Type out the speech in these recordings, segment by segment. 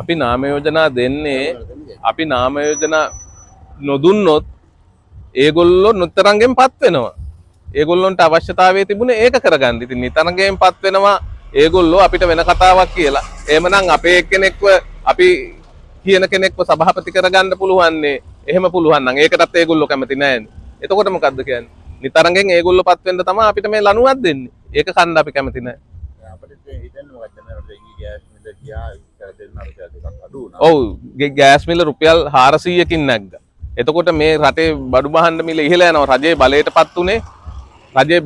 අපි නාම යෝජනා දෙන්නේ අපි නාම යෝජනා නොදුන්නොත් ඒගොල්ලෝ නිතරංගෙන් පත් වෙනවා. ඒගොල්ලොන්ට අවශ්‍යතාවය තිබුණේ ඒක කරගන්න. ඉතින් නිතරංගෙන් පත් වෙනවා ඒගොල්ලෝ අපිට වෙන කතාවක් කියලා. එහෙමනම් අපේ එක්කෙනෙක්ව අපි කියන කෙනෙක්ව සභාපති කරගන්න පුළුවන්නේ. එහෙම පුළුවන් නම් ඒකටත් ඒගොල්ලෝ කැමති නැහැනේ. එතකොට මොකද්ද කියන්නේ? නිතරංගෙන් ඒගොල්ලෝ පත් වෙන්න තමයි අපිට මේ ලණුවක් දෙන්නේ. ඒක කන්න අපි කැමති නැහැ. ඔව් ගෑස් මිල රුපියල් 400කින් නැග්ගා. එතකොට මේ රටේ බඩු බහන්න මිල ඉහළ යනවා. රජයේ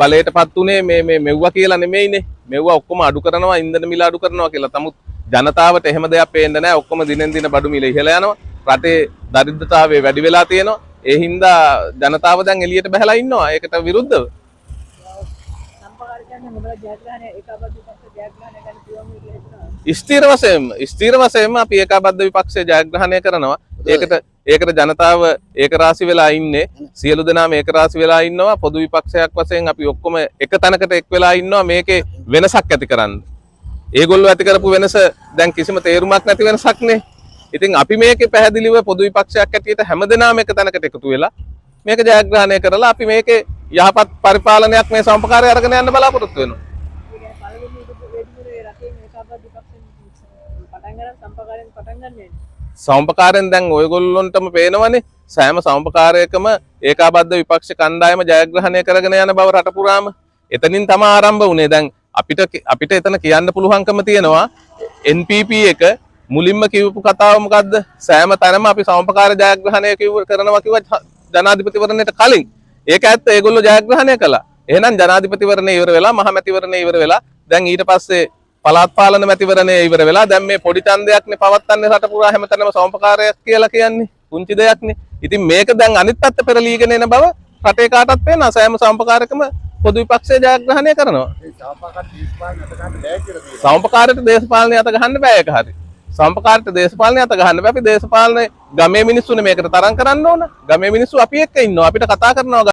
බලයටපත් උනේ මේ මෙව්වා කියලා නෙමෙයිනේ. මෙව්වා ඔක්කොම අඩු කරනවා, ඉන්ධන මිල අඩු කරනවා කියලා. නමුත් ජනතාවට එහෙම දෙයක් පේන්නේ නැහැ. ඔක්කොම දිනෙන් දින බඩු මිල ඉහළ යනවා. රටේ දරිද්‍රතාවය වැඩි වෙලා තියෙනවා. ඒ හින්දා ජනතාව දැන් එළියට බහලා ඉන්නවා. ඒකට විරුද්ධව. ස්ථීර වශයෙන්ම අපි ඒකාබද්ධ විපක්ෂය ජයග්‍රහණය කරනවා. ඒකට ජනතාව ඒකරාශි වෙලා ඉන්නේ. සියලු දෙනාම ඒකරාශි වෙලා ඉන්නවා. පොදු විපක්ෂයක් වශයෙන් අපි ඔක්කොම එක තැනකට එක් වෙලා ඉන්නවා මේකේ වෙනසක් ඇති කරන්න. ඒගොල්ලෝ ඇති කරපු වෙනස දැන් කිසිම තේරුමක් නැති වෙනසක් නේ. ඉතින් අපි මේකේ පැහැදිලිව පොදු විපක්ෂයක් ඇටියට හැමදෙනාම එක තැනකට එකතු වෙලා මේක ජයග්‍රහණය කරලා අපි මේකේ යහපත් පරිපාලනයක් මේ සම්පකාරය අරගෙන යන්න බලාපොරොත්තු වෙනවා. සම්පකාරයෙන් දැන් ඔයගොල්ලොන්ටම පේනවනේ සෑම සම්පකාරයකම ඒකාබද්ධ විපක්ෂ කණ්ඩායම ජයග්‍රහණය කරගෙන යන බව රට පුරාම එතනින් තමයි ආරම්භ වුණේ. දැන් අපිට එතන කියන්න පුළුවන්කම තියෙනවා NPP එක මුලින්ම කියවපු කතාව මොකද්ද? සෑම තැනම අපි සම්පකාර ජයග්‍රහණය කරනවා කිව්වා ජනාධිපතිවරණයට කලින්. ඒක ඇත්ත ඒගොල්ලෝ ජයග්‍රහණය කළා. එහෙනම් ජනාධිපතිවරණය ඉවර වෙලා මහ මැතිවරණය ඉවර වෙලා දැන් ඊට පස්සේ පළාත් පාලන මැතිවරණය ඉවර වෙලා දැන් මේ පොඩි ඡන්දයක්නේ පවත්න්නේ රට පුරා හැමතැනම සම්පකාරයක් කියලා කියන්නේ පුංචි දෙයක්නේ. ඉතින් මේක දැන් අනිත් පැත්ත පෙරලීගෙන එන බව රටේ කාටවත් පේනවා. සෑම සම්පකාරකම පොදු විපක්ෂය ජයග්‍රහණය කරනවා. සම්පකාරයට දේශපාලනය අත ගහන්න බෑ. ඒක හරි. සම්පකාරයට දේශපාලනය අත ගහන්න බෑ. අපි දේශපාලනේ ගමේ මිනිස්සුනේ මේකට තරම් කරන්න ඕන. ගමේ මිනිස්සු අපි එක්ක ඉන්නවා. අපිට කතා කරනවා.